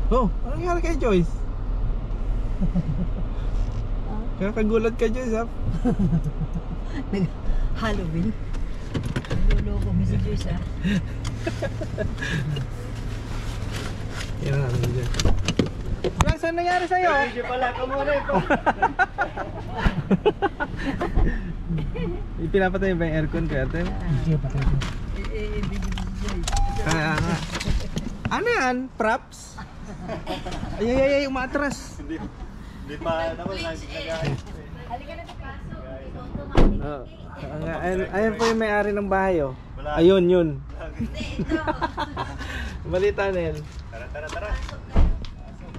Oh, ano nangyari kay Joyce? Kakagulat ka, Joyce, ha? Halloween. Nagluloko mo si Joyce, ha? Yan na namin dyan. Joyce, ano nangyari sa'yo? Video pala ka muna ito. Pinapatay ba yung aircon kaya ito? Hindi patay ko. Video mo si Joyce. Kaya nga. Ano yan? Props? Ay, umatras. Hindi pa naman nag-ayos. Halika na sa kaso. Ayan po yung may-ari ng bahay, oh. Wala. Ayun, yun. Hindi, ito. Balita na yan. Tara.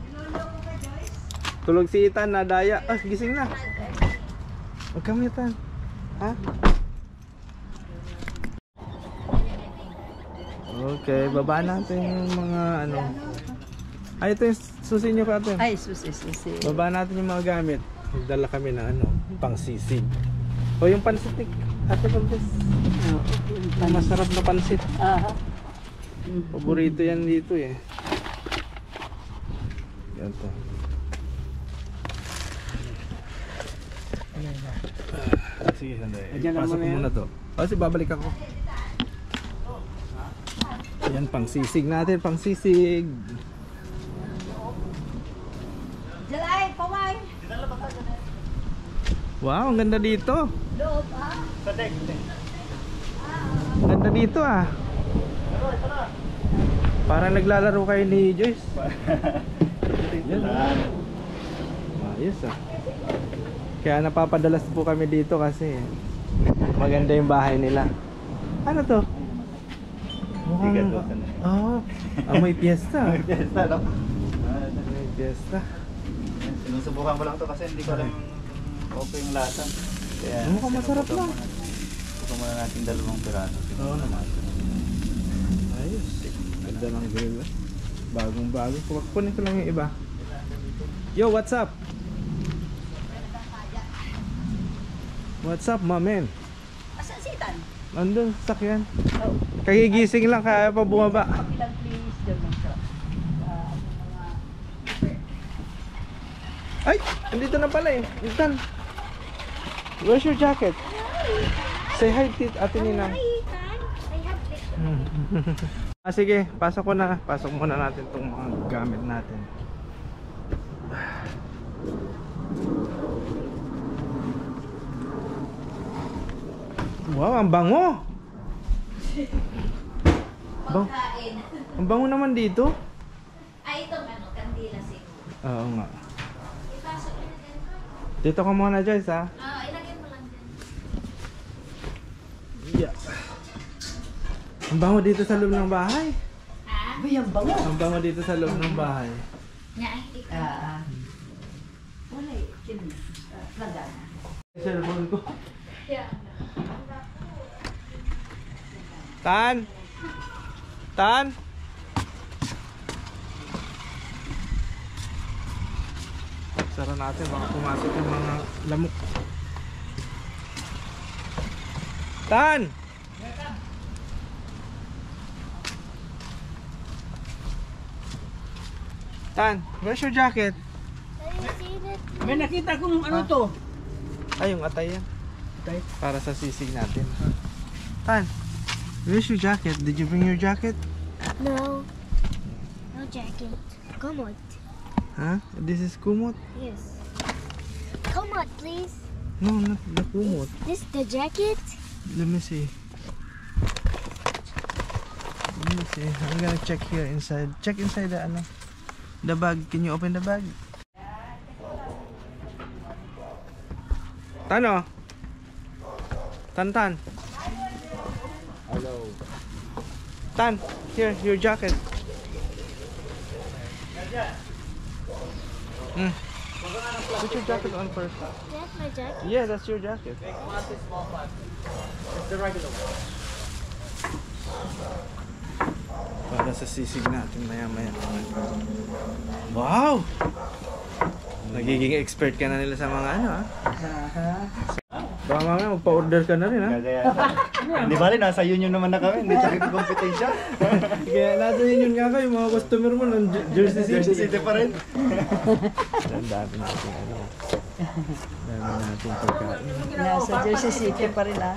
Niloloko ka, Joyce? Tulog si Ethan, nadaya. Ah, gising na. Huwag kami, Ethan. Ha? Okay, baba natin yung mga ano. Ay, ito yung susi nyo ka, ate. Ay, susi. Baba natin yung mga gamit. Magdala kami ng ano, pang sisig. O yung pansitik. Ate Pagdes. Ang masarap na pansit. Aha. Paborito yan dito eh. Yan to. Sige, sandali. Pasok ko muna to. Kasi babalik ako. Yan, pang sisig natin, pang sisig. Jalay, paway. Wow, ang ganda dito. Loob, ha? Sa deck. Ang ganda dito ah. Parang naglalaro kayo ni Joyce. Yan. Ayos ah. Kaya napapadalas po kami dito kasi maganda yung bahay nila. Ano to? Mukhang... Oh, amoy piyesta. May piyesta, no? Amoy piyesta. Sinusubukan ko lang to kasi hindi ko alam okay yung lasa. Kaya Mukhang masarap lang. Subukan muna natin 2 piraso. Oo naman. Ayos. Ganda ng grill. Bagong bago. Kunin ko lang yung iba. Yo, what's up? What's up, my man? Asan si Ethan? Nandun, sakyan. Oh. Kagigising lang, kaya pa bumaba. Pakilang please. Diyan lang siya. Ay, andito na pala eh. Ethan, where's your jacket? Say hi, Ate Nina. Hi, Ethan. I have lit. Sige, pasok ko na. Pasok muna natin itong mga gamit natin. Wow, ang bango! Pagkain. Ang bango naman dito. Ay, ito, ano, kandila siguro. Oo nga. Ipasok mo na din. Dito ka muna, Joyce, ha? Ilagay mo lang din. Yeah. Ang bango dito sa loob ng bahay. Ha? Ay, ang bango. Ang bango dito sa loob ng bahay. Nga, ikaw. Wala eh. Lagana. Cellphone ko. Yeah. Tan! Tan! Sara natin, baka pumasok yung mga lamok. Tan! Tan, where's your jacket? May nakita kong ano to. Ay, yung atay yan. Atay? Para sa sisig natin. Tan, where's your jacket? Did you bring your jacket? No. No jacket. Come on. Huh? This is kumot? Yes. Come on, please. No, not the kumot. This the jacket? Let me see. Let me see. I'm gonna check here inside. Check inside the ano. The bag. Can you open the bag? Tano? Tan. Hello. Tan, here, your jacket. Put your jacket on first. That's my jacket. Yeah, that's your jacket. It's the regular one. Para sa sisig natin maya-maya. Wow! Nagiging expert ka na nila sa mga ano, ha? Baka mamaya magpa-order ka na rin ha. Gagaya. Hindi bali, nasa union naman na kami. Hindi tayo competition. Kaya nasa yun nga kayo, mga customer mo ng Jersey City. Jersey City pa rin. Ang dami natin ano. Dami natin pagkain. Nasa Jersey City pa rin ah.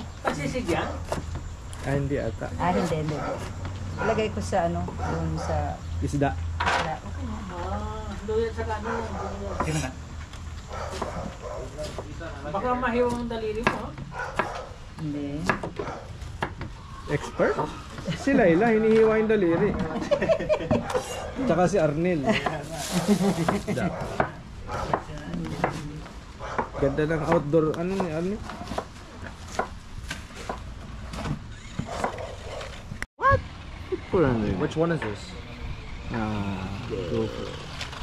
Ah, hindi ata. Hindi. Ilagay ko sa ano, yung sa... Isda. Wala. Sino na? Baka mahiwang ang daliri mo. Hindi. Expert? Si Laila, hinihiwa yung daliri. Tsaka si Arnel. Da. Ganda ng outdoor, ano ni Arnel? What? Which one is this?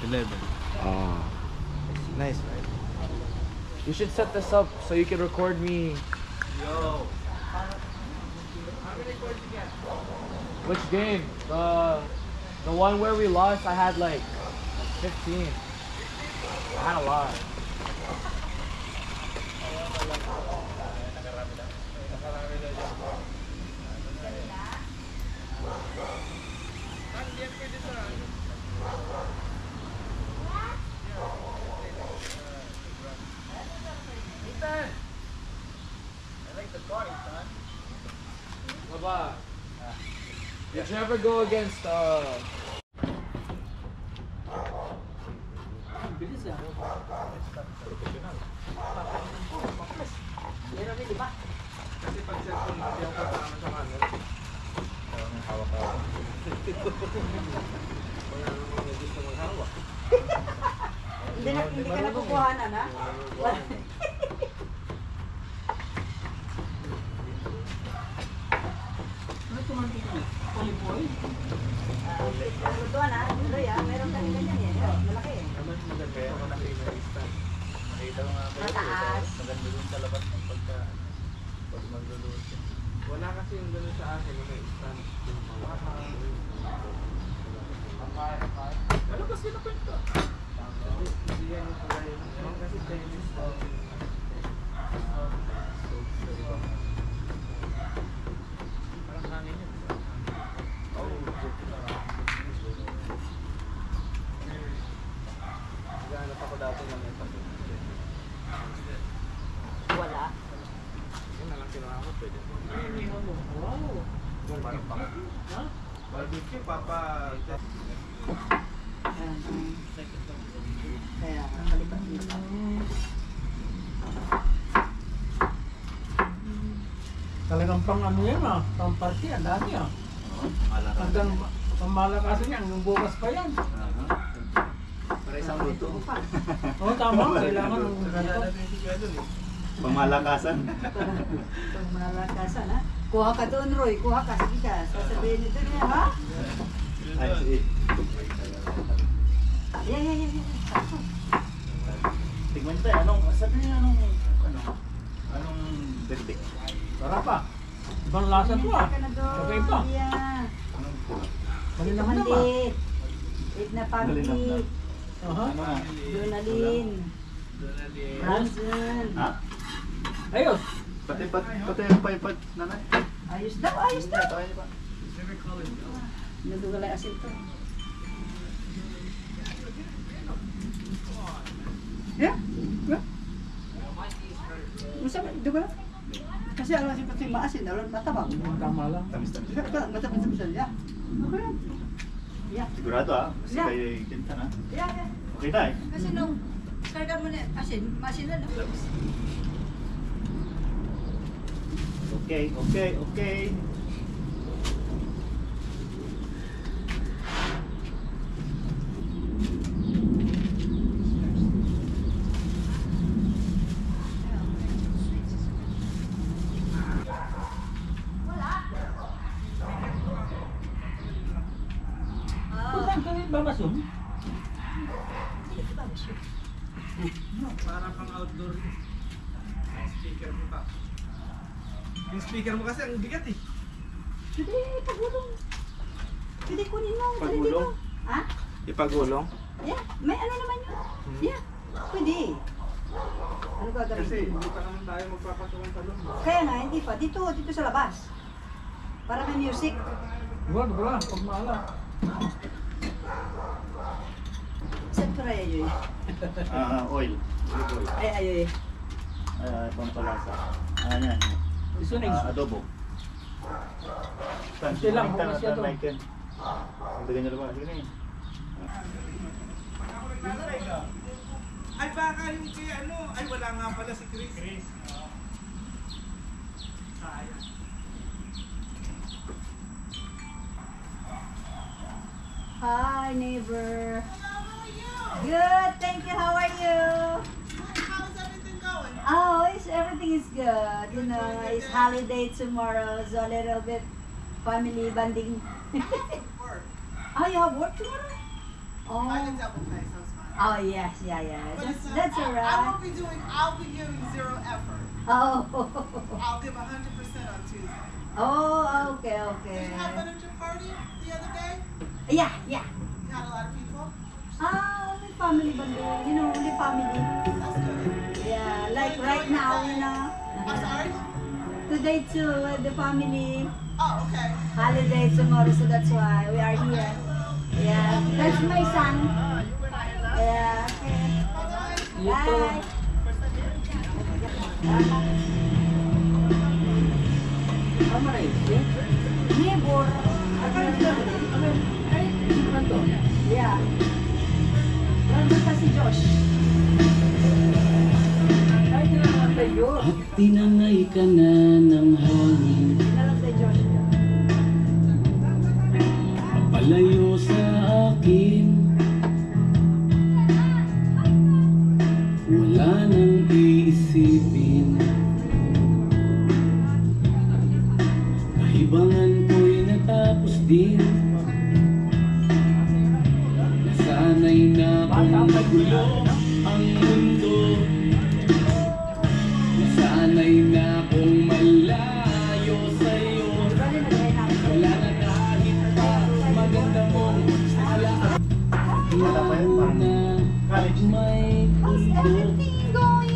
11. Ah. Nice, right? You should set this up so you can record me. Which game? The one where we lost, I had like 15. I had a lot. Baba, did you ever go against Kasi pag cellphone, hindi ako kasama sa camera. Parang hawak-hawak. Wala namang gusto maghawak. Hindi ka nakukuhanan ha? Lutuan ha? Tuloy ha? Meron kami ganyan yan. Malaki eh. Kaya ako nakita yung stand. Nakita ko nga kayo. Mataas. Maganda dun sa labas ng pag magluluto. Wala kasi yung gano'n sa akin, may stand. Ano ba sila kwento? Hindi yan yung pala yun. Yung kasi Chinese style. Parang hangin yun. Naghahanap ako dati ng may pasin. Wala. Yun na lang kinuha ko, pwede. wow. Parang pang barbecue, papa. Kaya kalipat dito. Talagang pang ano yan ah, pang party ang dami ah. Hanggang pamalakasan yan, hanggang bukas pa yan. Para isang luto. Oo, tama, kailangan ng ganito. Pamalakasan. Pag malakasan ha? Kuha ka doon Roy, kuha ka. Sige ka. Sasabihin nito niya ha? Ay, sige. Yan. Tignan tayo, sabi niyo anong degdeg? Sarap ah. Ibang lasa to ah. Okay pa. Anong pula? Malinam naman. Malit. Eat na pancake. Aha. Ano nga? Donalyn. Branson. Ha? Ayos. Pati yung paypad, nanay. Ayos daw. Tayo pa. Nadugalay asin to. Yeah? Masama, dugo lang. Kasi alam si pati maasin, alam matabang. Tama lang. Tamis-tamis. Matabang siya. Okay. Yeah. Sigurado kasi Yeah. kayo kinta na. Yeah. Okay na eh. Kasi nung karga mo na asin, maasin na no? Okay. Saan ka rin babasong? Para pang outdoor. Speaker mo pa. Yung speaker mo kasi ang bigat eh. Hindi, pagulong. Hindi kunin mo. dali Pagulong? dito. Ha? Ipagulong? Yeah. May ano naman yun? Yeah. Pwede. Ano gagawin? Kasi hindi pa naman tayo magpapasok ng talon. Kaya nga, hindi pa. Dito sa labas. Para may music. Wala, pag maala. Saan pa raya yun? Oil. Oil. Ay. Pampalasa. Yan. Adobo. Saan? Ito lang, Tan, bukas yan to. Mike yan. Tignan niyo lang. Sige na yun. Ay baka yung kay ano, ay wala nga pala si Chris. Hi, neighbor. Good, thank you. How are you? How's everything going? Oh, everything is good. You know, it's holiday tomorrow, so a little bit family bonding. Work. Oh, you have work tomorrow? I Oh, can double pay, so it's fine. oh yes, yeah. But That's I alright. won't be doing, I'll be giving zero effort. Oh, I'll give 100% on Tuesday. oh, okay. Did you have furniture party the other day? Yeah. You had a lot of people? Only family bonding. You know, only family. That's good. Yeah, like right now, you know. I'm sorry? Today too, the family Oh, okay. holiday tomorrow, so that's why we are here. Yeah, that's my son. Yeah. Bye. Neighbor. Yeah. Nandun pa si Josh. At tinangay ka na ng hangin, Nalang kay Josh. palayo sa akin. Wala nang iisipin, kahibangan ko'y natapos din. Nasanay na akong magulo ang mundo, nasanay na akong malayo sa'yo. Wala na kahit pa maganda mong alaala na may tuldok.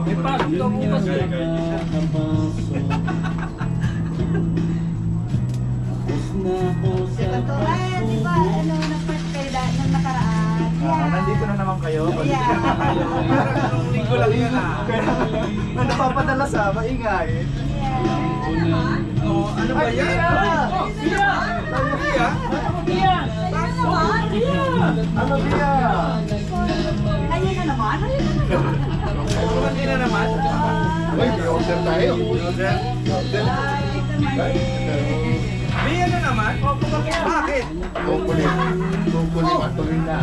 May pasok daw bukas eh. Nakakapasok. Tapos na ako sa Ay, di ba, ano, nag-first kayo nung nakaraan? Nandito na naman kayo. Linggo lang yun ah. Kaya napapadala sa maingay. Oh, ano ba yan? Ano biya? Ayun na naman. Hindi na naman. Uy, order tayo. May ano naman? Bakit? Kukunin matuloy na.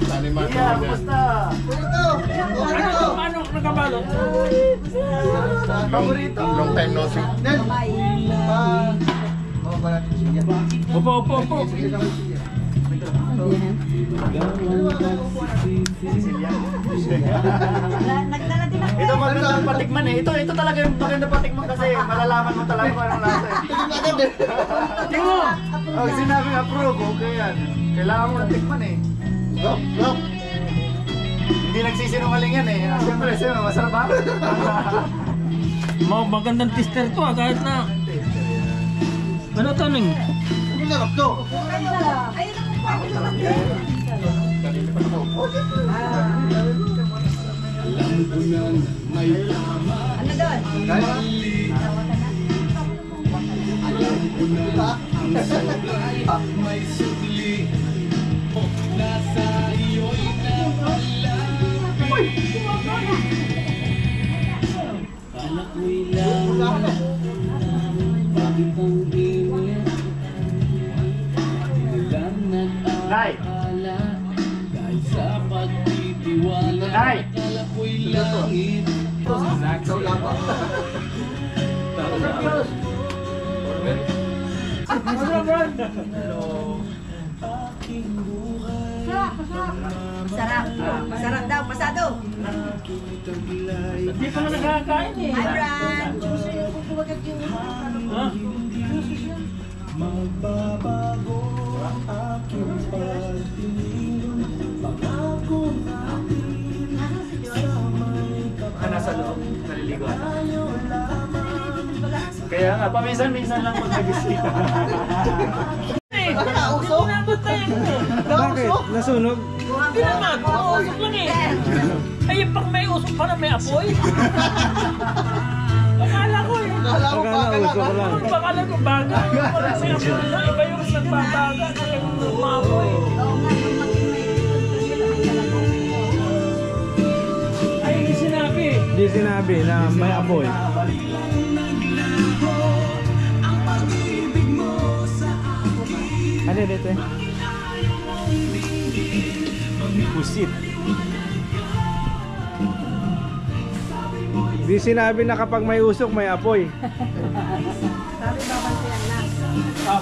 Tani matuloy na. Basta. Ano nakabalot? Long time no see. Opo. Nagdala din ako. Ito magandang patikman eh. Ito talaga yung maganda patikman kasi malalaman mo talaga kung anong lasa eh. Tingnan mo! Pag sinabing approve, okay yan. Kailangan mo natikman eh. Hindi nagsisinungaling yan eh. Siyempre, masarap ba? Magandang tester to kahit na. Ano to Ning? Ayun na Alam ko na may tama, ano doon? alam ko na ang sablay may sukli. Nasa iyo'y napalapit. Kala ko'y lang bakit ang init. Nilang nag-aakala dahil sa pagtitiwala. Akala ko'y langit. Aking buhay Masarap daw, pasado. Hindi pa nga nakakain eh. Hi, Brad. Ha? magbabago ang aking pagtingin. Pangako natin Kaya nga, paminsan-minsan lang pag nag-isita. Bakit? Nasunog? Hindi naman, usok lang eh. Ay, pag may usok pa na may apoy. Akala ko eh. Akala usok lang. Akala ko baga. Wala siya apoy lang. Iba yung nagbabaga. Talagang umapoy. Ay, hindi sinabi. Di sinabi na may apoy. Ano dito eh? Pusit. Di sinabi na kapag may usok, may apoy. Sabi babantayan na.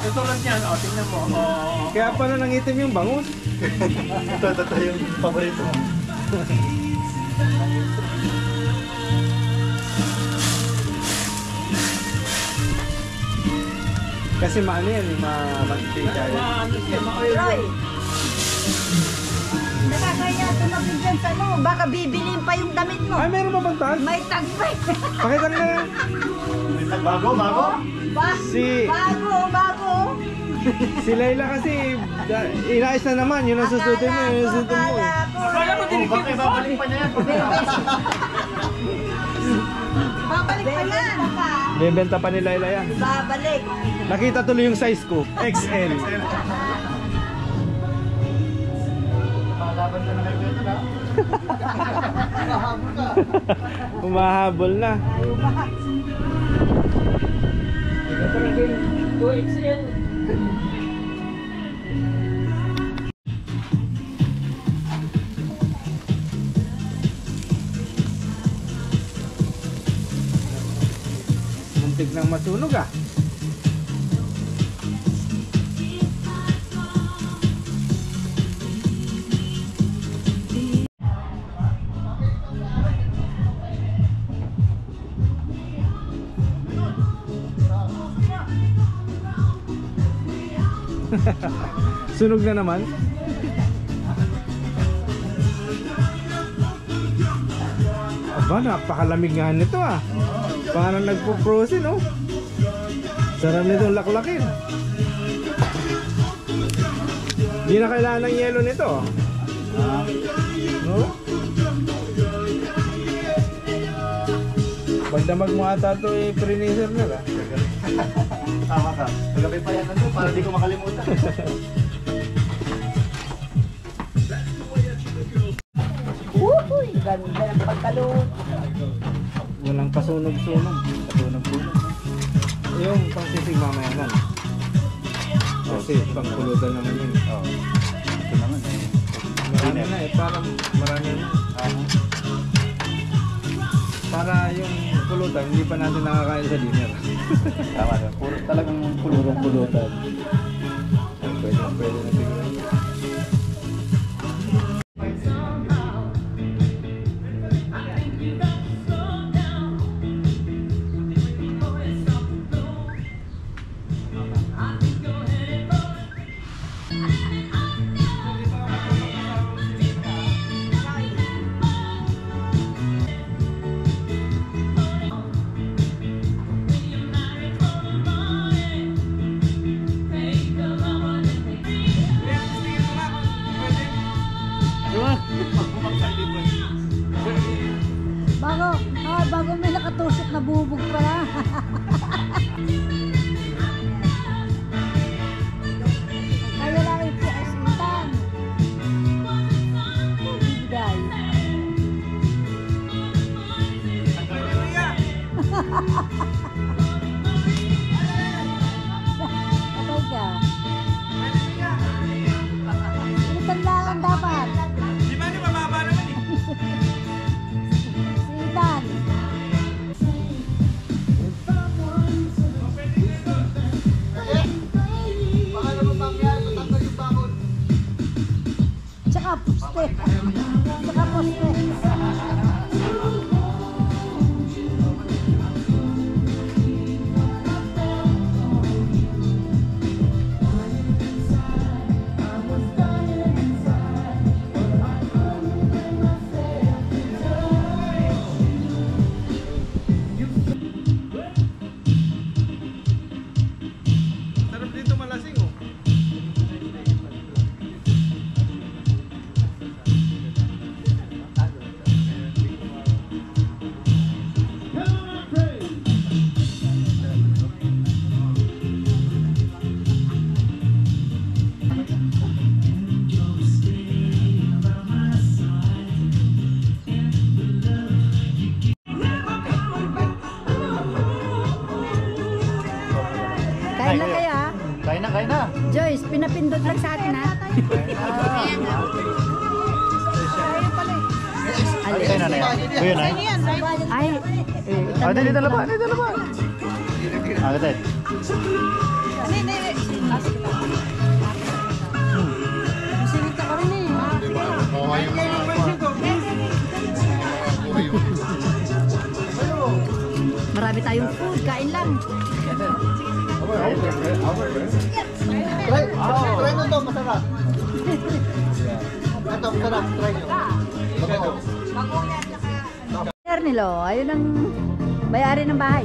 Katulad niyan, tingnan mo. Kaya pala nangitim yung bangus. Ito yung paborito mo. Kasi maano yan, mantika yan. Ano siya, ma-oil. Roy! Nakakaya tumagin dyan sa ano. Baka bibiliin pa yung damit mo. Ay, meron ba bang tag? May tag pa. Pakita na lang. Bago? Bago. Si Layla kasi inayos na naman. Yun ang susutin mo, yun ang susutin mo. Akala ko dinikit Bakit yung babalik pa niya yan? Babalik pa yan. Bebenta pa ni Layla yan. Babalik. Nakita tuloy yung size ko, XL. Makalaban ka na kayo dito na. Humahabol na. Talagang 2XL. Muntik nang masunog ah. Sunog na naman. Aba, napakalamig nga nito ah. Parang nagpo-frozen oh. Sarap nitong laklakin. Di na kailangan ng yelo nito. No? Pagdamag mo ata ito i-freezer na ba? Tama ka. Magabi pa yan nandun para di ko makalimutan. Uy, ganda ng pagkalot. Walang pasunog-sunog. Pasunog-sunog. Yung pangsisig mamaya na. Kasi pangpulutan naman yun. Oo. Ito naman eh. Marami na eh. Parang marami na. Para yung pulutan, hindi pa natin nakakain sa dinner. Tama na. Puro talagang pulutan. Pwede na tingnan. Bago may nakatusok na bubog pala. Kaya lang ipiasitan. Bigay. Patay ka. Ilitan lang dapat. Di ba mababa naman eh? Sitan. Tsaka poste. Tsaka poste. Kain na, kain na. Joyce, pinapindot lang sa atin ha. Kain na na yan. Kuya na yan. Ay, Dito laban, dito laban. Dito. marami tayong food, kain lang. Try mo to, masarap. Ito, masarap. Try nyo. Nilo, ayun ang may-ari ng bahay.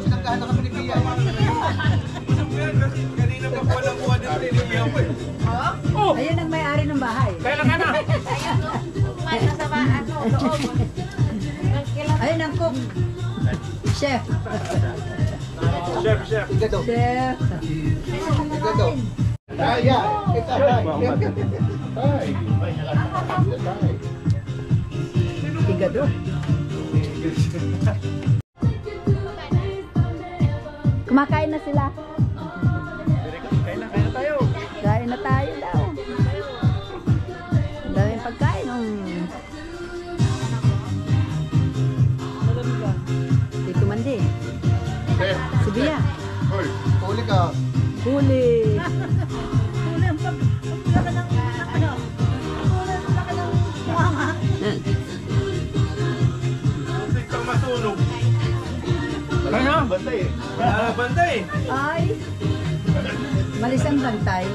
Pinagkahan na kami ni Pia. Kanina pa pala kuha ng trinigyan ko eh. Ayun ang may-ari ng bahay. Kailan ka na? Ayun ang cook. Chef. Chef. Igado. Chef. Igado. Yeah. It's alright. Igado. Kumakain na sila. Kain na tayo. Kain na tayo daw. Ang daming pagkain. Dito man din. Si Bia. Huli ka. Huli. Hindi kang masunog. Ano? Bantay eh. Bantay. Ay. Malis ang bantay.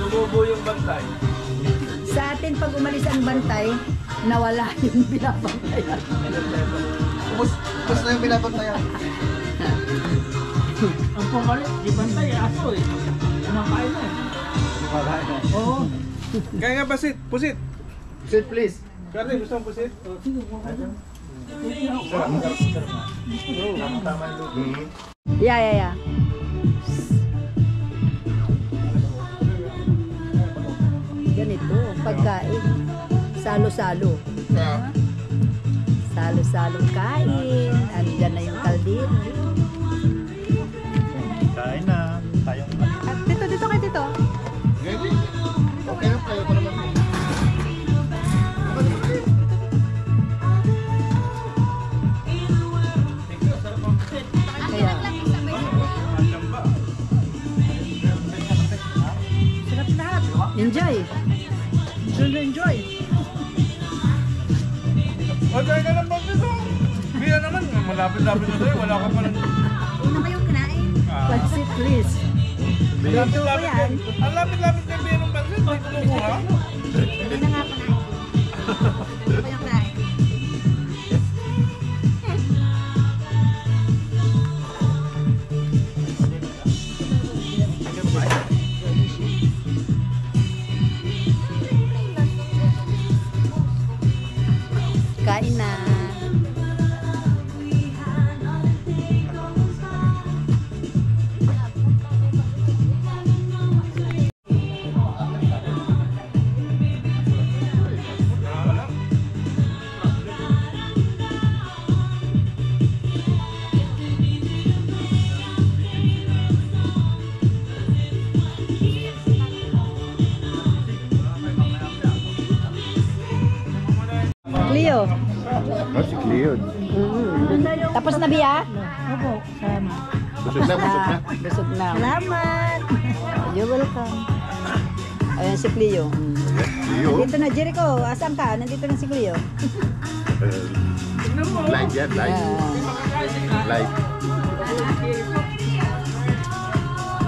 Lumubo yung bantay. Sa atin pag umalis ang bantay, nawala yung binabantayan. Ubus na yung binabantayan. Ang pumalit, di bantay, aso eh. Kumakain na eh. Oo. Kaya nga basit, pusit. Sit please. Carly, gusto mong pusit? Yeah. Ganito, pagkain. Salo-salo. Salo-salong kain. Andyan na yung kaldero. Kain na. Tayong At dito kay dito. ready? Okay na tayo para naman. Kaya, enjoy. Enjoy. O, dahil ka lang dito. Bia naman, malapit-lapit na tayo. Wala ka pa ng... Una ba yung kinain? Pansit, please. Luto ko yan. Ang lapit-lapit na Bia ng bansit. May kumukuha. Hindi na nga kinain. Ano ba yung kinain? Kain na. Cleo. Si Cleo. Tapos na biya? Opo, sama. Busog na. Busog na. Salamat. You're welcome. Ayan si Cleo. Cleo? Dito na, Jericho. Asan ka? Nandito na si Cleo. Live yan, live. Live.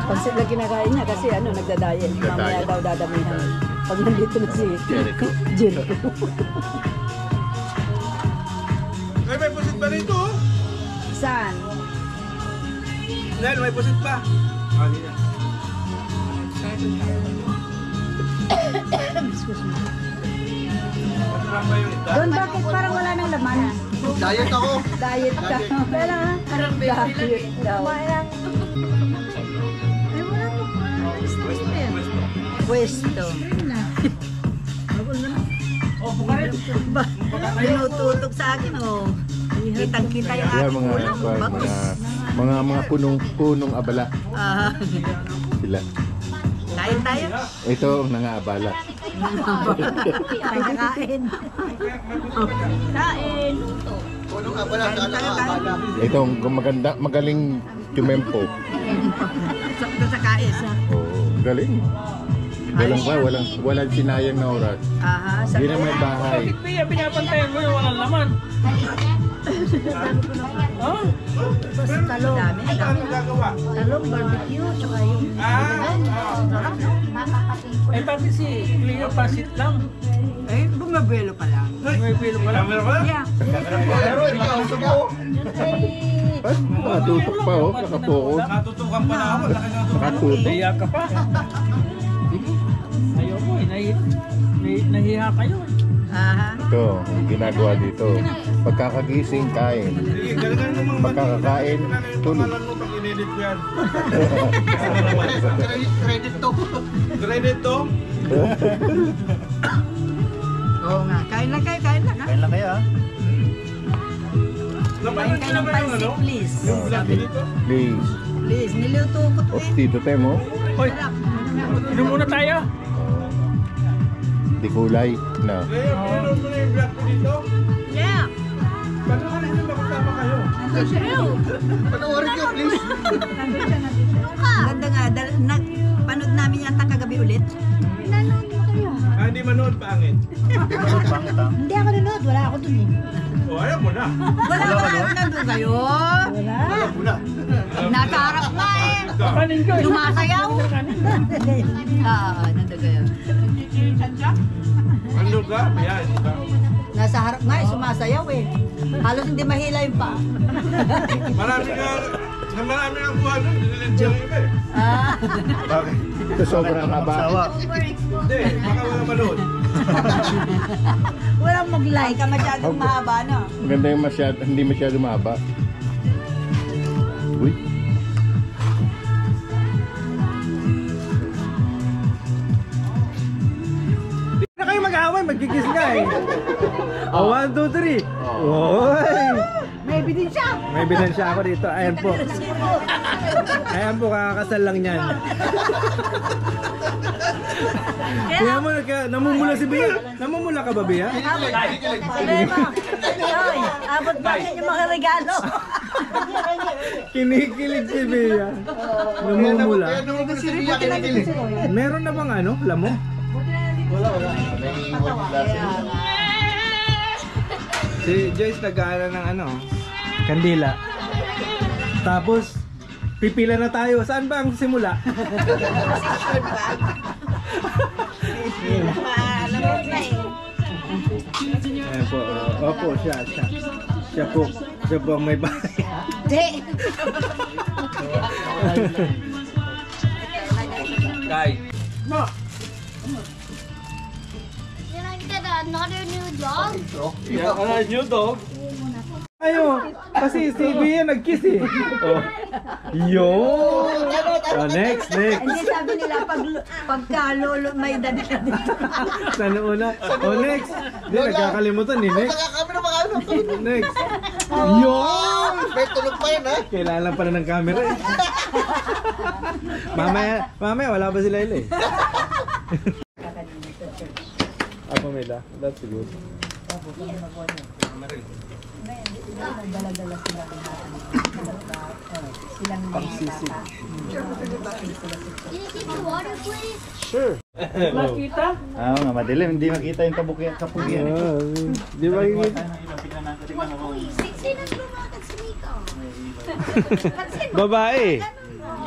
Pansit lang kinakain niya kasi nagda-diet. Mamaya daw dadamihan. Pag nandito na si Jericho. Ay, may pusit pa rito. Saan? Dahil may pusit pa. Excuse me. Masarap pa yung ita. Doon bakit parang wala nang laman? Diet ako. Diet ka. Diet daw. Pwesto. Oh, bukarin. Tinututok sa akin, oh. Kitang-kita yung Yan aking ulam. Bagus. mga punong abala Ah, sila. kain tayo. Ito ang nangaabala. Kain. Kain. Punong abala sa abala. Ito ang magaling tumempo. Sakto sa kain. Oo, galing. Walang sinayang na oras. Aha, sa Hindi na may bahay. Pia, pinapantayan mo yung walang laman. Oh? talong. Dami. Talong, barbecue, tsaka yung... Eh, bakit si Cleo pasit lang? Eh, bumabelo pa lang. May pilo pa lang. Yeah. Pero ikaw, sumo. Ay, nakatutok pa oh, nakapukod. Natutukan pa na ako. Nakatutok. Nahiya ka pa. Ayaw mo eh, nahiya kayo eh. Aha. Ito, ang ginagawa dito. Pagkakagising, kain. Pagkakakain, tulog. Pag inedit ko yan. Credit to. Credit to? Oo nga. Kain lang kayo, kain lang ha. Kain lang kayo ah. Kain kayo ng pansit, please. Please. Please, niluto ko to Oh, eh. Tito Temo. Hoy, inom muna tayo. Di kulay. Na. Kaya, pinanood mo na yung vlog ko dito? Yeah. Paano ka rin yung makasama kayo? Panoorin ko, please. Ganda nga. Panood namin yata kagabi ulit. Hindi manood, pangit. Hindi ako nanood. Wala ako dun eh. O, ayaw mo na. Wala. Nandun kayo. Wala. Nasa harap nga eh. Kanin ko eh. Sumasayaw. Nandun kayo. Ano ka? Ayan. Nasa harap nga eh. Sumasayaw eh. Halos hindi mahila yung paa. Marami nga buha nun. Dinilit yung iba eh. Bakit? Ito sobrang haba. Hindi, baka wala manood. Walang mag-like. Ka masyadong mahaba no? Maganda yung hindi masyado mahaba. Uy. Hindi na kayo mag-away, magkikis nga eh. 1, 2, 3. Oy! May ebidensya. May ebidensya ako dito. Ayan po. Ayan po, kakakasal lang yan. Kaya mo, namumula si Bea. Namumula ka ba, Bea? Oy, abot ba yung mga regalo? Kinikilig si Bea. Namumula. Kaya naman ko si Bea kinikilig. Meron na bang ano? Lamo? Si Joyce nag-aaral ng ano? Kandila. Tapos, pipila na tayo. Saan ba ang simula? Ayan po. Opo, siya. Siya po ang may bahay. Di. Guy. Did I get another new dog? Yeah, new dog. Ayo, kasi si Bea nag-kiss eh. Oh. Yun. Oh, next. Hindi sabi nila pagka lolo may dadi ka dito. Sana una. Oh, next. Hindi, nagkakalimutan eh. Next. Kamera pa kayo. Next. Yun! May tulog pa yun ha. Kailangan pala ng camera eh. Mamaya, wala pa sila eh. Apa Mela? That's good. Pangsisig. Can you keep the water, please? Sure. Makita? Oo nga, madilim. Hindi makita yung kapugian. Di ba yung... Uy, 16 ang lumakad si Mika. Babae.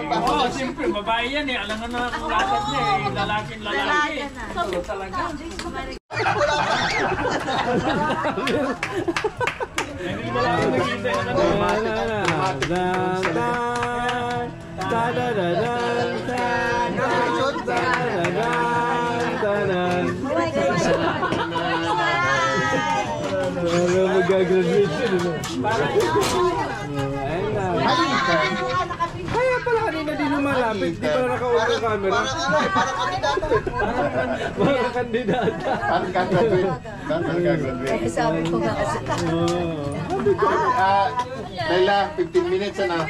Oo, siyempre, babae yan eh. Alangan na ang lakad niya eh. Lalaking lalaki. So talaga. Kaya pala kanina di lumari malapit, di pa naka-on yung camera. Parang kandidato eh. Mga kandidata. Parang kagagraduate. Kaya sabi ko nga kasi. Layla, 15 minutes na.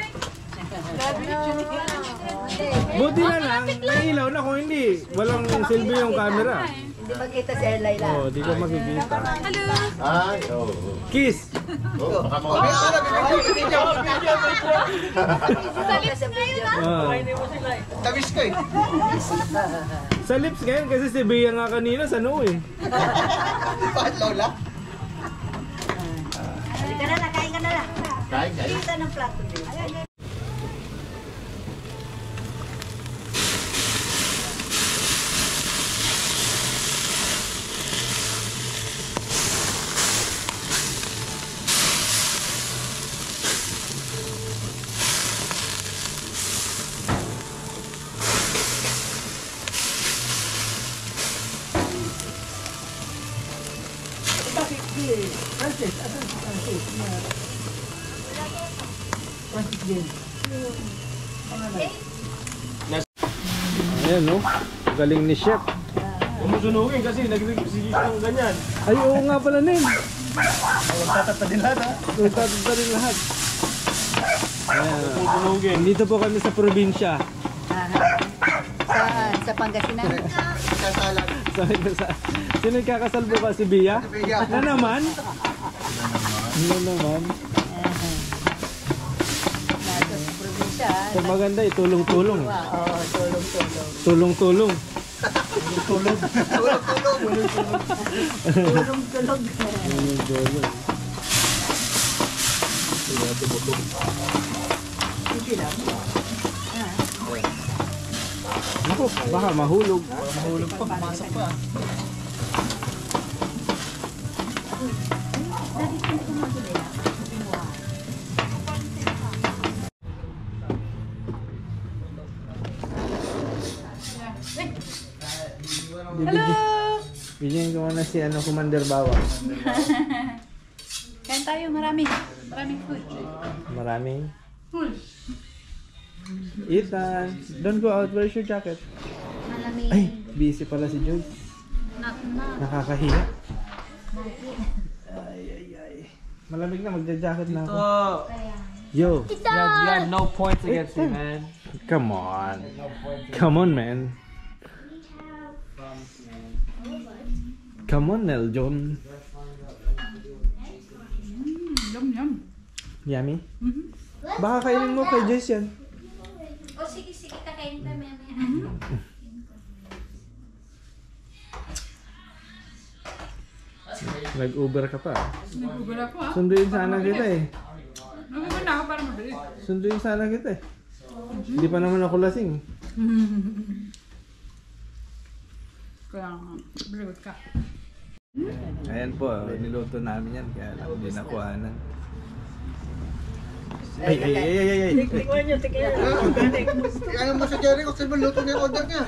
Buti na lang, may ilaw na kung hindi. Walang silbi yung camera. Hindi magkita si Layla. Oo, di ko makikita. Ay, oo. Kiss! Oh, baka mo. Tamis ko eh. Sa lips ngayon kasi si Bea nga kanina sa noo eh. Bakit Lola? Halika na, nakain ka na lang. Kain, kain. Dito ng plato din. Ayan no, galing ni Chef. Umusunugin kasi nag-exhibition ng ganyan. Ay oo nga pala Nen. Magtatata din lahat ha. Magtatata rin lahat. Ayan. Umusunugin. Dito po kami sa probinsya. Saan? Sa Pangasinan? Kasalan. Sino kakasal po ba? Si Bea? Na naman? Na naman? Nasa sa probinsya. So maganda eh, tulong-tulong. Oo, tulong-tulong. Tulong-tulong. Tulog. Tulong-tulong. Tulong-tulong. Hindi lang. Ako, baka mahulog. Mahulog pa, pumasok pa. Hello! Bigyan ko muna si Commander Bawa. Kain tayo, marami. Maraming food. Maraming. Ethan, don't go out. Where's your jacket? Malamig. Ay, busy pala si Joyce. Nakakahiya. Ay. Malamig na, magja-jacket na ako. Yo. You have no points against me, man. Come on. Come on, man. Come on, Neljon. Yum. Yummy? Baka kainin mo kay Joyce yan. O sige, kakainin na maya. Nag-Uber ka pa. Nag-Uber ako ha. Sunduin sana kita eh. Nag-Uber na ako para mabilis. Sunduin sana kita eh. Hindi pa naman ako lasing. Kaya biligot ka. Ayan po, niluto namin yan. Kaya lang hindi nakuhanan. Ay. Tikman nyo. Kaya mo sa Jerry kung sino luto niya yung order niya.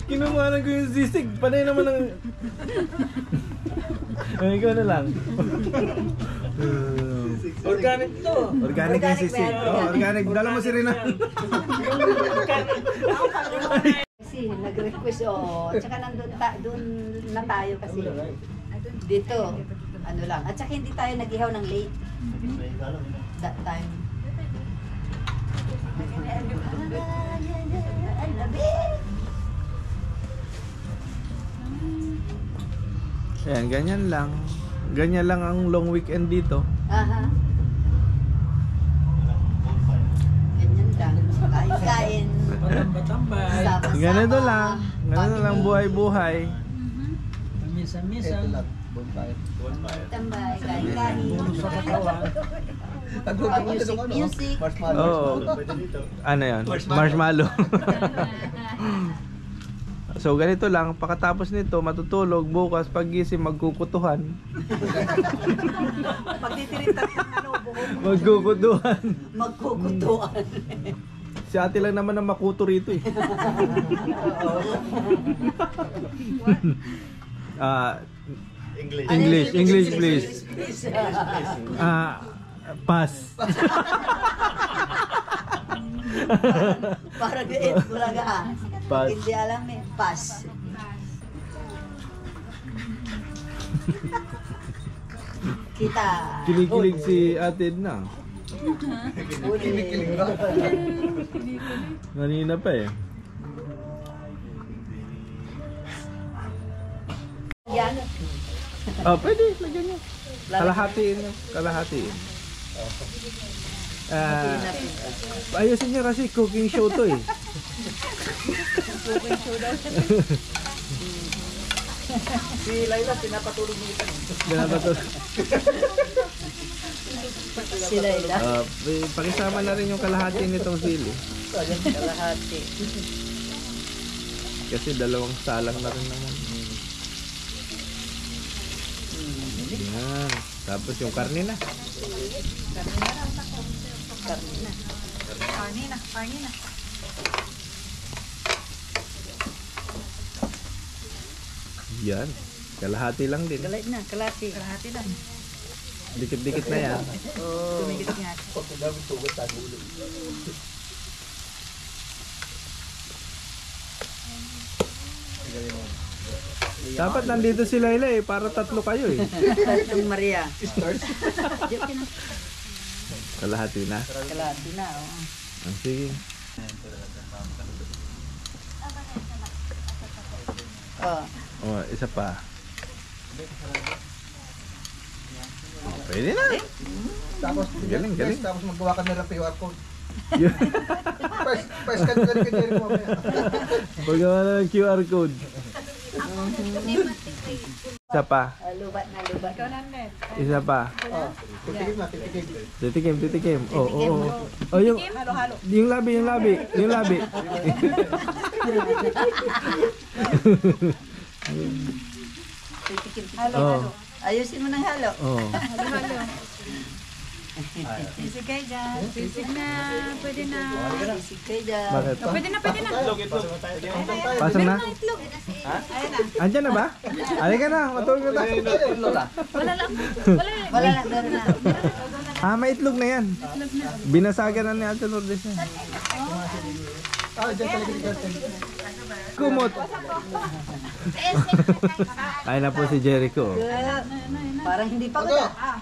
Kinumanan ko yung sisig. Panay naman ang... Ay, ikaw na lang. Organic to. Organic yung sisig. Oh, organic. Dala mo si Rina. Kasi nag-request tsaka doon na tayo kasi. Dito, ano lang. At saka hindi tayo nag-ihaw ng late. That time. Ayan, ganyan lang. Ganyan lang ang long weekend dito. Aha. Ganyan lang. Kain-kain. Batambay. Sama-sama. Ganito lang. Ganito lang buhay-buhay. Misa-misa. Tambay, kain-kain. Music. Oo. Ano yan? Marshmallow. So ganito lang, pagkatapos nito matutulog, bukas paggising magkukutuhan. Pagtitiritan ng buhok. Magkukutuhan. Magkukutuan. Si ate lang naman ang makuto rito eh. English please. Pass. Para diit, bulaga. Pass. Hindi alam eh, pass. Kita. Kinikilig si Ate na. Kinikilig ba? Kanina pa eh. Yan. Oh, pwede. Lagyan nyo. Kalahatiin nyo. Kalahatiin. Ayusin nyo kasi cooking show to eh. Cooking show daw siya. Si Laila, pinapatulog niya ito. Pinapatulog. Si Laila. Pakisama na rin yung kalahati nitong sili. Kalahati. Kasi dalawang salang na rin naman. Yan. Tapos yung karne na. Karne na. Yan. Kalahati lang din. Kalahati lang. Dikit-dikit na yan. Dumikit nga. Dapat nandito si Laila eh, para tatlo kayo eh. Tatlong Maria. Kalahati na. Kalahati na, oo. Sige. Oh, isa pa. Pwede na. Tapos, galing. Tapos magawa ka na ng QR code. First ka na rin mo mamaya. Pagawa na ng QR code. Isa pa. Lubat na. Isa pa. Titikim. Oh, yung labi. Halo. Ayusin mo ng halo. Halo. Sisig kayo dyan. Sisig na. Pwede na. Sisig kayo dyan. Bakit? Pwede na. Pasok na? Itlog. Ayan na. Andyan na ba? Halika na, matulog na tayo. Wala lang. Doon na. May itlog na yan. Binasagan na ni Ate Lourdes yan. Kumot. Ay na po si Jericho. Parang hindi pa ganda.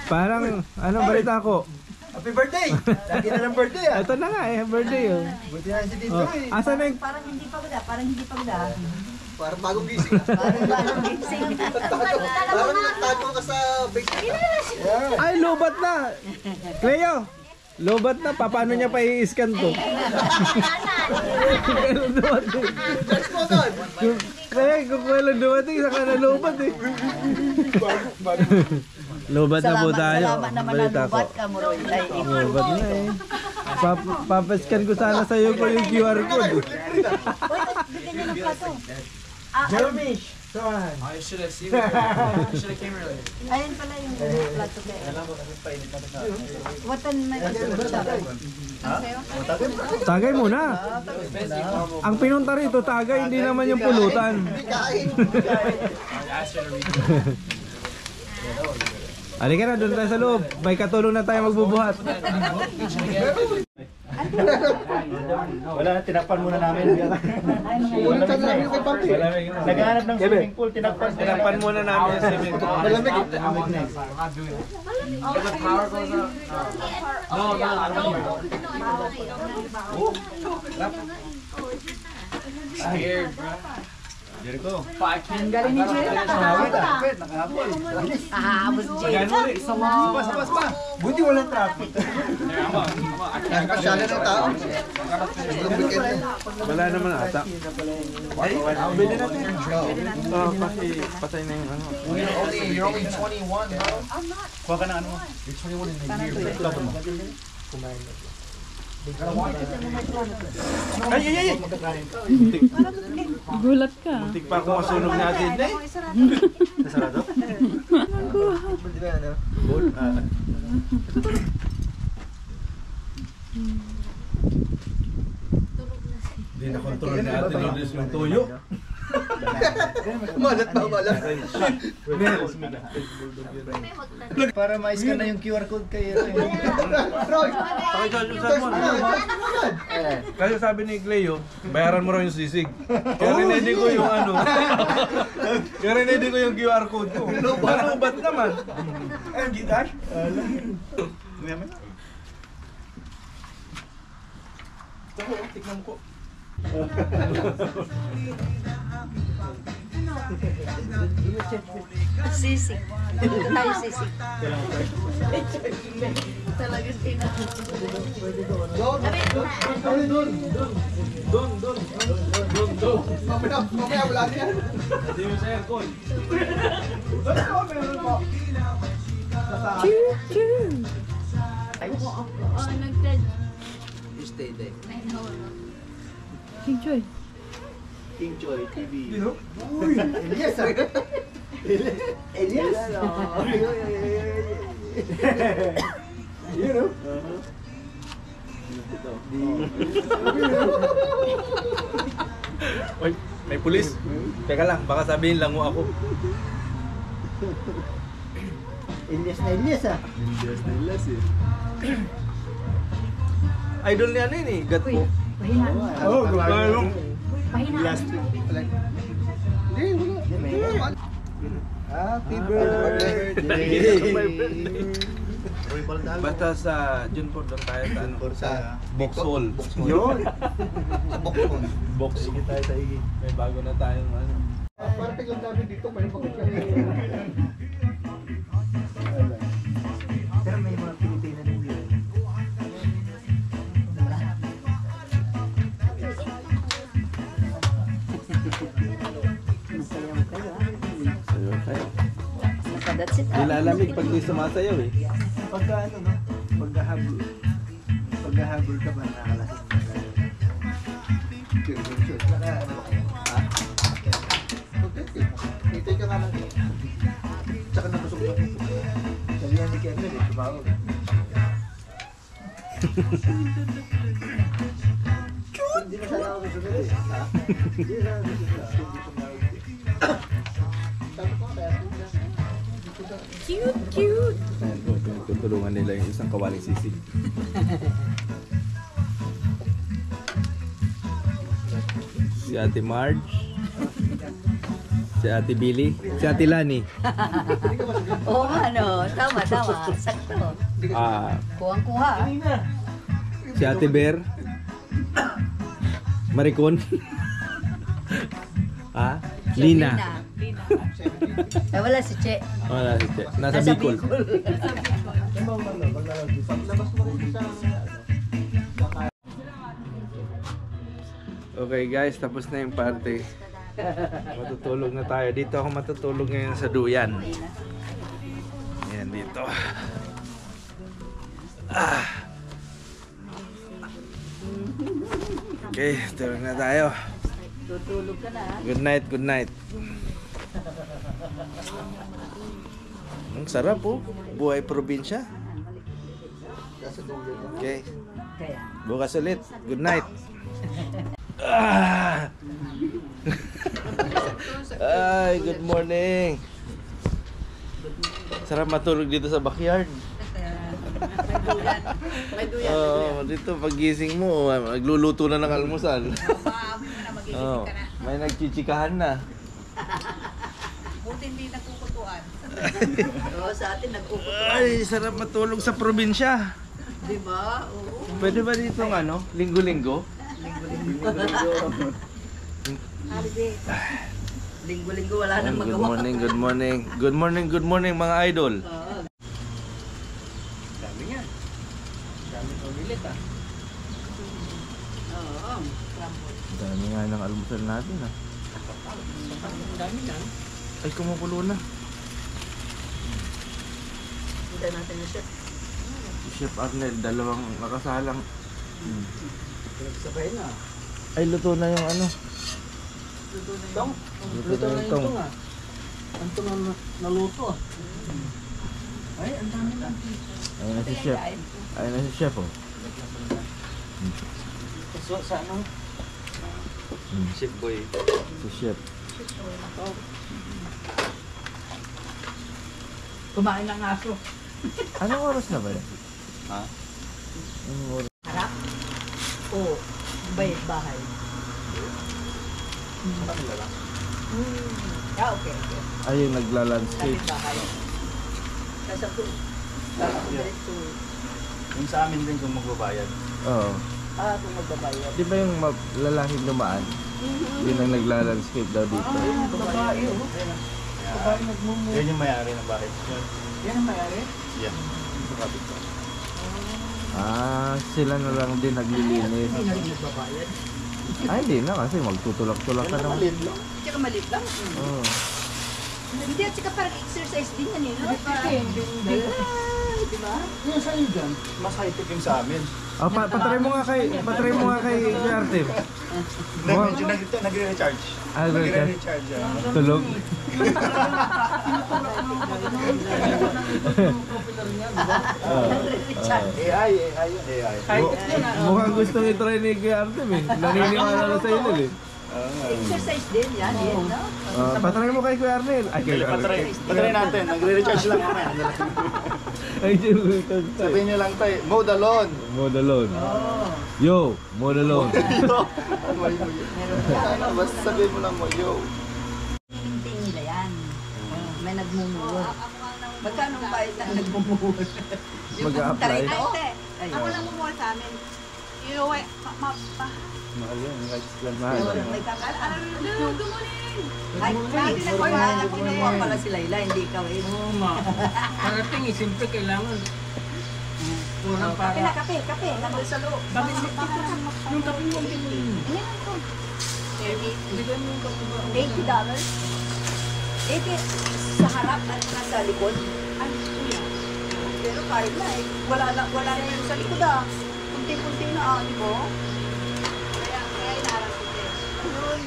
Parang, balita ko? Happy birthday! Lagi na ng birthday ah! Ito na nga birthday oh. Buti na si Tito eh. Asan na yung... Parang hindi pa ganda. Parang bagong gising ah. Parang gising. Parang nagtago ka sa basement. Ay, lobat na! Cleo! Lobat na, paano niya pa i-scan to? Kaya kung kailan dumating, saka na lobat eh. Lobat na po tayo. Salamat naman na lobat ka, Muroy. Lobat na eh. Papascan ko sana sa'yo po yung QR code. Bigyan niyo ng plato. Jeremy! I should have seen it. I should have came earlier. Ayun pala yung plato kayo. Watan may Tagay muna. Ang pinunta rito, tagay, hindi naman yung pulutan. Halika na, doon tayo sa loob. May katulong na tayo magbubuhat. Wala na, tinakpan muna namin. Naghahanap ng swimming pool, tinakpan muna namin yung swimming pool. Malamig. If the power goes up. No, I don't Scared, bro. Jericho. galing ni Jericho. Nakahabol. Ahamos Jericho. Sapa. Buti walang traffic. Nagpasyala ng tao. Wala naman ata. Bili natin. Patay na yung ano. You're only 21, bro. Kuha ka na ano. You're 21 in the year. Kumain na. Ay! Gulat ka. Muntik pa akong masunog natin eh. Nasarado? Hindi na kontrol ni Ate Lourdes yung tuyo. Malat ba malat? Para ma-scan na yung QR code kayo. Roy! Kasi sabi ni Cleo, bayaran mo raw yung sisig. Kaya rinedi ko yung ano. Kaya rinedi ko yung QR code ko. Ano ba't naman? Ay, gitar? Tignan ko. Sisig. Dito tayo sisig. Talaga sina. Mamaya wala na yan. Hindi mo sa aircon. Meron po. Stay there. King Joy TV. Uy! Elias ah! Elias! You know? Oy, may pulis. Teka lang, baka sabihin lang mo ako. Elias na Elias ah! Idol ni ano yun eh, gat mo. Oh, gumagano. Last Happy birthday! Basta sa Junport doon tayo sa ano, Sa Boxhall. Yun! Box. tayo sa igi. May bago na tayong ano. Para tiglang namin dito, may bakit kami. Pero may mga Pilipina din yun. Ayun tayo. That's it. Nilalamig pag di sumasayaw eh. Pagka ano no? Pagkahabol ka ba nakakalasing ka? Sure. Naka ano ba kayo? Ha? Dito ka nga lang. Tsaka nabusog na po. Sabihan ni Kevin eh, tumawag. Hindi na sana ako susunod eh. Ha? Hindi na sana susunod. Hindi tumawag eh. Sabi ko kaya Cute. Ayan po, tutulungan nila yung isang kawaling sisig. Si Ate Marge, si Ate Billy, si Ate Lani. Oo nga no. Tama. Sakto. Kuhang-kuha. Si Ate Bear, Maricon, Lina. Wala si Che. Wala si Che. Nasa Bicol. Okay guys, tapos na yung party. Matutulog na tayo. Dito ako matutulog ngayon sa duyan. Ayan dito. Okay, tulog na tayo. Tutulog ka na. Good night. Ang sarap po. Buhay probinsya. Okay. Bukas ulit. Good night. Ay, good morning. Sarap matulog dito sa backyard. May duyan. Dito pagising mo, nagluluto na ng almusal. May nagchichikahan na. Buti hindi nagkukutuan. Oo, sa atin nagkukutuan. Ay, sarap matulog sa probinsya. Di ba? Oo. Pwede ba dito ano, linggo-linggo? Linggo-linggo wala nang Good magawa. morning mga idol. Dami nga. Dami pamilit ah. Oo. Dami nga ng almusal natin ah. Dami nga. Ay, kumukulo na. Punta natin na chef. Si Chef Arnel, dalawang nakasalang. Nagsabay na. Ay, luto na yung ano. Tong? Luto na yung tong. Ang tong naluto ah. Ay, ang dami na. Ayun na si Chef. Ayun na si Chef oh. So, sa ano? Chef boy. Si Chef. Kumain ng aso. Anong oras na ba yan? Ha? Anong oras? Harap? Oo. Bayad bahay. Kanila lang. Ah, okay. Ay, yung nagla-landscape. Kapit bahay. Kasi ako, diretso. Yung sa amin din kung magbabayad. Oo. Ah, kung magbabayad. Di ba yung lalaking dumaan? Yun ang nagla-landscape daw dito. Babae, oh. Babae nagmumuha. Yan yung may-ari ng bahay. Yan ang mayari? Yan. Sa kapit ko. Ah, sila na lang din naglilinis. Hindi na rin nagbabayad. Ay, hindi na kasi magtutulak-tulak ka Yan ang naman. maliit lang. Tsaka maliit lang. Oo. Hindi, at saka parang exercise din yan eh. Depende. Di ba? Yung sa iyo dyan, mas high-tech yung sa amin. Oh, patry mo nga kay Artem. Medyo nagre-recharge. Ah, Nagre-recharge. Tulog. AI yun. AI. Mukhang gustong itry ni Kuya Artem eh. Naniniwala na sa inyo eh. Exercise din yan eh, no? Patry mo kay Kuya Arnel. Ay, kay Kuya Arnel. Patry natin. Nagre-recharge lang kami. Ay, Sabihin niyo lang tayo, mode alone. mode alone. Yo, mode alone. Basta sabihin mo lang mo, yo. Hindi nila yan. May nagmumuhol. Magkano ang bayad ng nagmumuhol? Mag-a-apply. Ako lang mumuha sa amin. You know what? Mahal yan. Mahal. May kakal. Gumunin! Ay, hindi na kinuha pala si Layla, hindi ikaw eh. Oo, ma. Parating eh, siyempre kailangan. Kurang Kape na, para. kape. Nandun sa loob. Bakit yung kape mo ang tingin? Ayan ko. Bigyan mo yung kape ba? $80. 80 sa harap at nasa likod. Ay, kuya. Pero kahit na eh. Wala na yun sa likod ah. Kunti-kunti na di ba? Kaya inaral ko din. Ayun.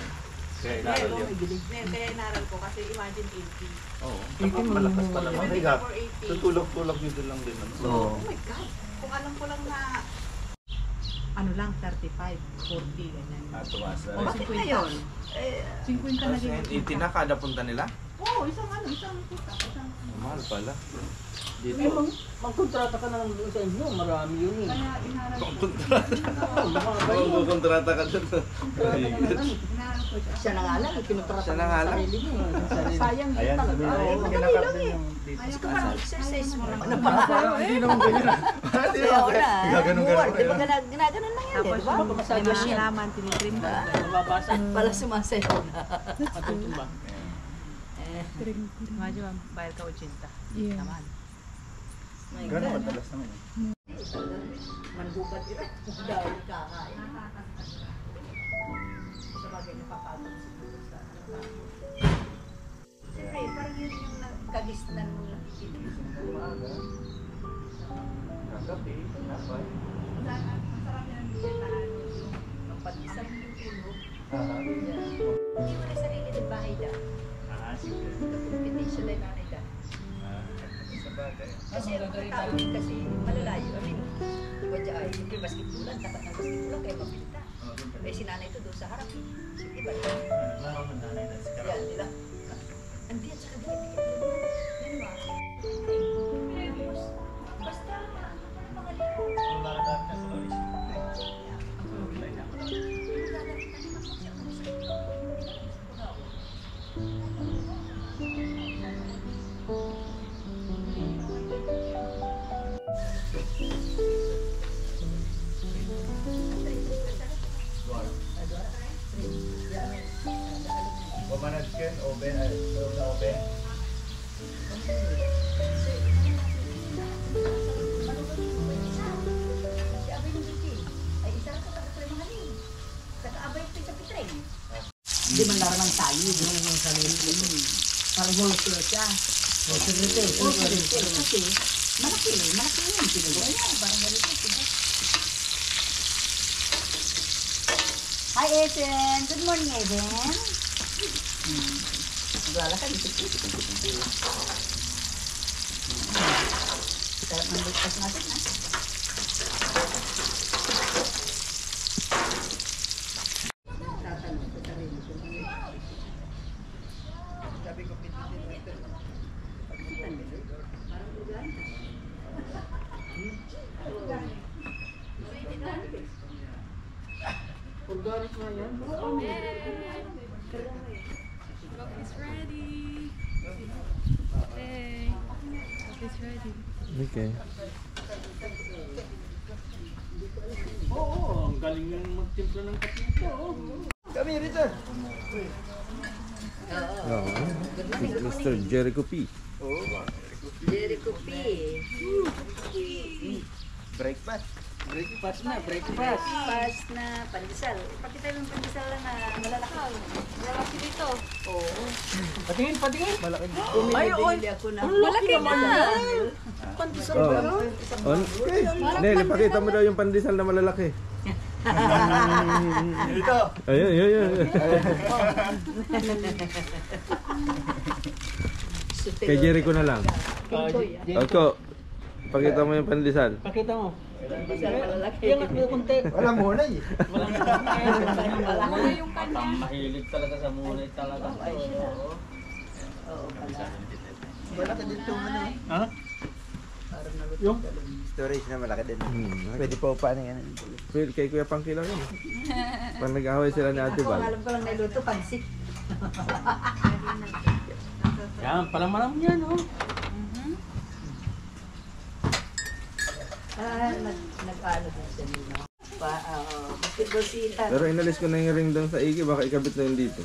Kaya inaral yun. Kaya inaral ko kasi imagine 80. Oo. Malakas pala. Mahiga. Tutulog-tulog nyo din lang din. Oo. Oh my God! Kung alam ko lang na ano lang, 35, 40, ganyan. Tumas. O, Bakit 50. na yun? 50 na din. 80 na kada punta nila? Oo, isang puta. Mahal pala. Dito. Magkontrata ka na lang sa inyo, marami yun eh. Kaya inaral ko. Kontrata ka dun. Inaral ko siya. Siya na nga lang, ikinutrata Siya na nga lang. sarili niya. Sayang din Ayan, talaga. sabihin Ay, mo. madali lang eh. dito. Kasi parang exercise mo naman. Hindi naman ganyan. Hindi Kaya naman na. ganun-ganun. Di ba ginaganon lang yan, di ba? May machine. halaman, tinitrim ko. Mababasa. Pala sumasayo na. Matutumba. Imagine, bayad ka 80. Naman. My Gano'n God. madalas naman eh. Mangubat ito. Dahil kakain. Sa bagay napapagod siguro sa siyempre, parang yun yung kagisnan mo nakikita mo sa umaga. Kagabi, napay. Masarap yan ang biyetahan. Ang pag-isa yung tulog. Hindi mo na sarili ng bahay daw. Sige. Invitation na nanay daw. Sa bagay. Kasi ang mga tao din kasi malalayo. I mean, iba dyan ay, siyempre basketbulan, tapat ng basketbulan, kaya mapilita. Eh, si nanay to doon sa harap eh. Sige ba? Laro ng nanay na si Yan, nila. Andi at saka dikit-dikit. Ano ba? Basta, mga lipo. Pamanagkin, open, tulog na open. Si Abay ng Biti. Ay, isa lang sa taga-Tremahanin. Taga-Abay ito sa Pitreng. Hindi man laro ng tali. Yung sarili. Parang wholesale siya. Wholesale. Kasi malaki yun. Pinagawa niya. Parang ganito. Hi, Esen. Good morning, Esen. Naglalakad. Sarap ng breakfast natin, ha? Tatanong sa sarili ko. Coffee's ready. Hey. Coffee's ready. Okay. Oo, ang galing yung magtimpla ng kape nito. Kami, Richard. Oo. Mr. Jericho P. Jericho P. Breakfast. Breakfast na pandesal. Pakita yung pandesal na malalaki. Malaki dito. Oo. Patingin. Malaki. Bumili ako na. Malaki na. Hindi, ipakita mo daw yung pandesal na malalaki. Dito. Ayun. Kay Jericho na lang. Ako, pakita mo yung pandesal. Pakita mo. Pandesal malalaki. Iangat mo yung konti. Wala muna eh. Muna yung kanya. Mahilig talaga sa munay talaga. Oo pala. Malaki dito ano. Ha? Yung storage na malaki din. Pwede pa upahan yan. Pwede kay Kuya Pangkilaw yun. Pag nag-away sila ni Ate Ako, Val. alam ko lang niluto, pansit. Yan, pala yan, oh. Nag-ano din siya nila. Basketball season. Pero inalis ko na yung ring doon sa Iki, baka ikabit na yun dito.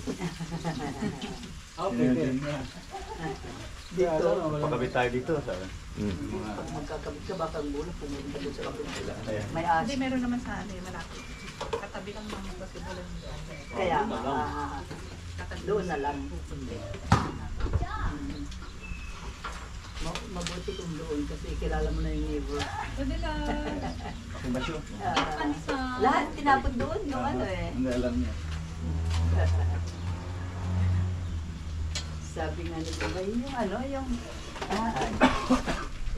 Dito. Pakabit tayo dito. Pag magkakabit ka, baka ang bulak pumunta doon sa kabit. May Hindi, as. meron naman sa ano, malapit. Katabi lang naman basketball. Kaya, doon na lang. Mabuti kung doon kasi kilala mo na yung neighbor. Pwede lang. Lahat tinapon doon yung ano eh. Hindi alam niya. Sabi nga nito, yung ano, yung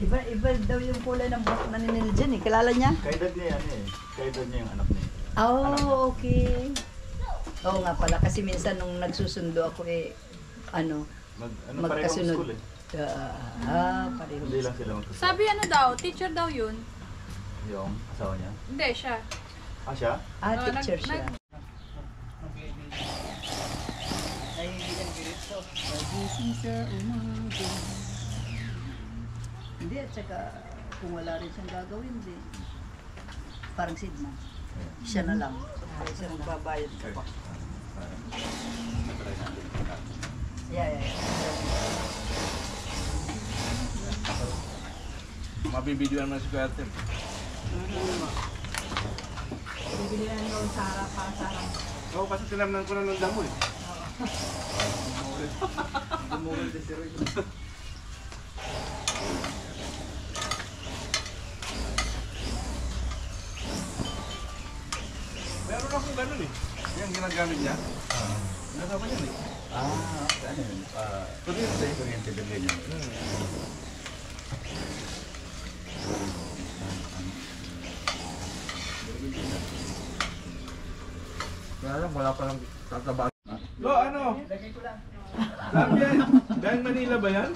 iba daw yung kulay ng buhok na ninil dyan eh. Kilala niya? Kaedad niya yan eh. Kaedad niya yung anak niya. Oh, okay. Oo nga pala, kasi minsan nung nagsusundo ako eh, magkasunod. School eh. Pareho. Hindi lang sila magkasunod. Sabi ano daw, teacher daw yun. Yung asawa niya. Hindi, siya. Siya? Teacher siya. Nagising sa umaga. Hindi, at saka kung wala rin siyang gagawin, hindi. Parang Sidna. Siya na lang. Siya magbabayad ka pa. Yeah. Mabibidyoan mo si Kuya Tim. Bibili na doon sa harapan, sa harapan. Oo, kasi tinamnan ko na ng damo eh. Meron akong ganun eh. Yung ginagamit niya. Nasa pa yan eh. Ano yun? Kuryente din ganyan. Kaya lang, wala pa lang tataba. Lo, ano? Sabi yan, dahil Manila ba yan?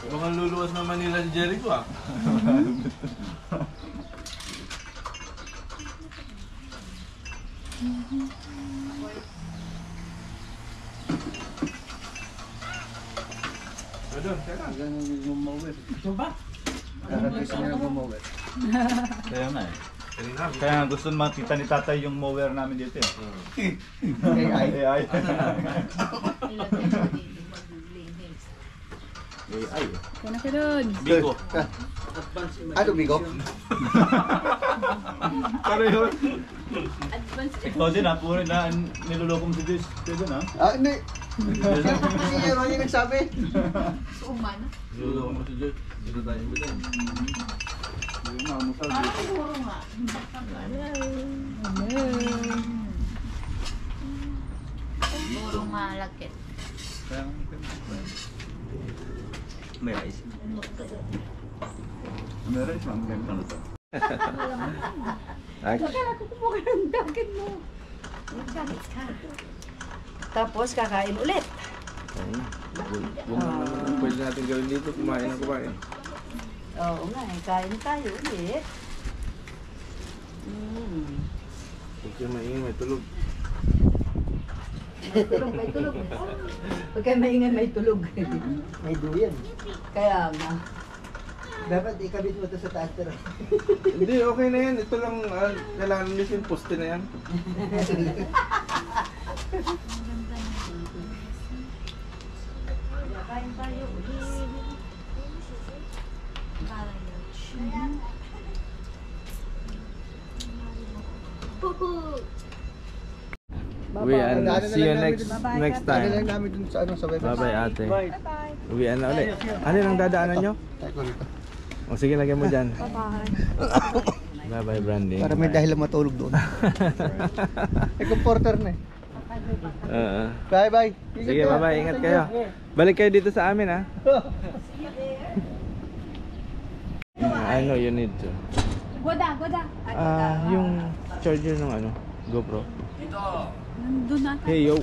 Mukhang luluwas na Manila si Jericho ah. Doon, teka. Ito ba? Kaya nga eh. Kanina. Kaya nga gusto makita ni tatay yung mower namin dito eh. AI. AI. Kaya ka doon. Bigo. Ano Bigo? Pareho. Ikaw din ha, puro na niluloko mo si Diyos. Ikaw din ha? Hindi. Kasi yun yung nagsabi. Suman. Luluwas mo si Jericho. Dito tayo bitan. Siguro nga. Puro malagkit. May rice. May rice, ma'am. Ganito na ito. Kumuha ng dagat mo. Naggamit ka. Tapos kakain ulit. Yun naman ang pwede natin gawin dito, kumain ng kumain. Oo nga, kain tayo ulit. Huwag kayo maingay, may tulog. May tulog, may tulog. Pag kayo maingay, may tulog. May duyan. Kaya nga. Dapat ikabit mo ito sa taas pero. Hindi, okay na yan. Ito lang, kailangan nyo yung poste na yan. Kain tayo. Uwian na. See you next Ano time. lang namin dun sa ano sa web. Bye-bye ate. Uwian na ulit. Ano yung dadaanan nyo? O sige, lagyan mo dyan. Bye-bye Brandy. Para may dahil matulog doon. May comforter na eh. Bye-bye. Sige, bye-bye. Ingat kayo. Balik kayo dito sa amin ha. I know you need to. Goda. Yung charger ng ano, GoPro. Nandun na. Hey yo.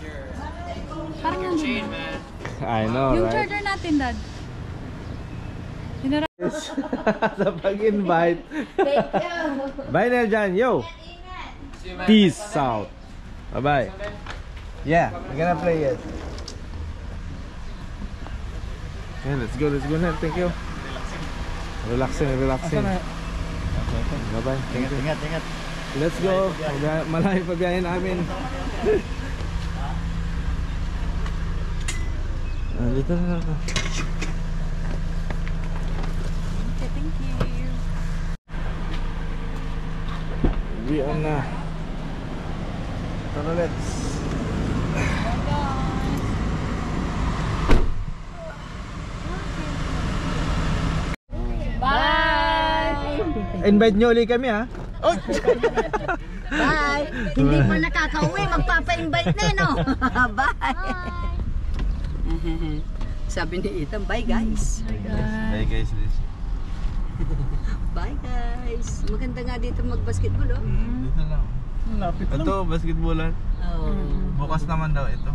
Parang nandun na. I know, Yung right? charger natin, Dad. Sa pag-invite. Bye na dyan, yo. Peace out. Bye-bye. Yeah, we're gonna play it. Yeah, let's go na. Thank you. Relaxing. Bye-bye. Ingat. Let's go. Malayo pa biyahe namin. Dito na ako. Thank you. Uwian na. Tara, let's. Bye! Invite nyo ulit kami ha. Bye! Hindi pa nakakauwi, magpapa-invite na no? Bye! Sabi ni Ethan, bye guys! Bye guys. Bye guys! Maganda nga dito mag-basketball oh. Dito lang. Ito, basketballan. Oh. Bukas naman daw ito.